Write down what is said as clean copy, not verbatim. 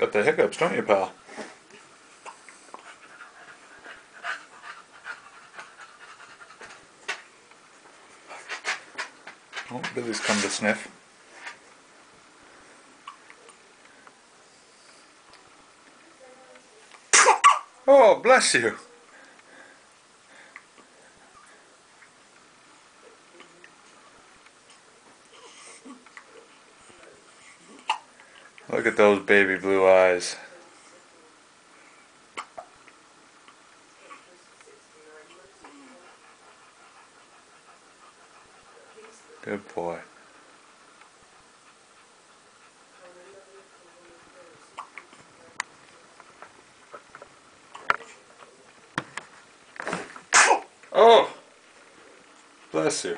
got the hiccups, don't you, pal? Oh, Billy's come to sniff. Oh, bless you. Look at those baby blue eyes. Good boy. Oh! Bless you.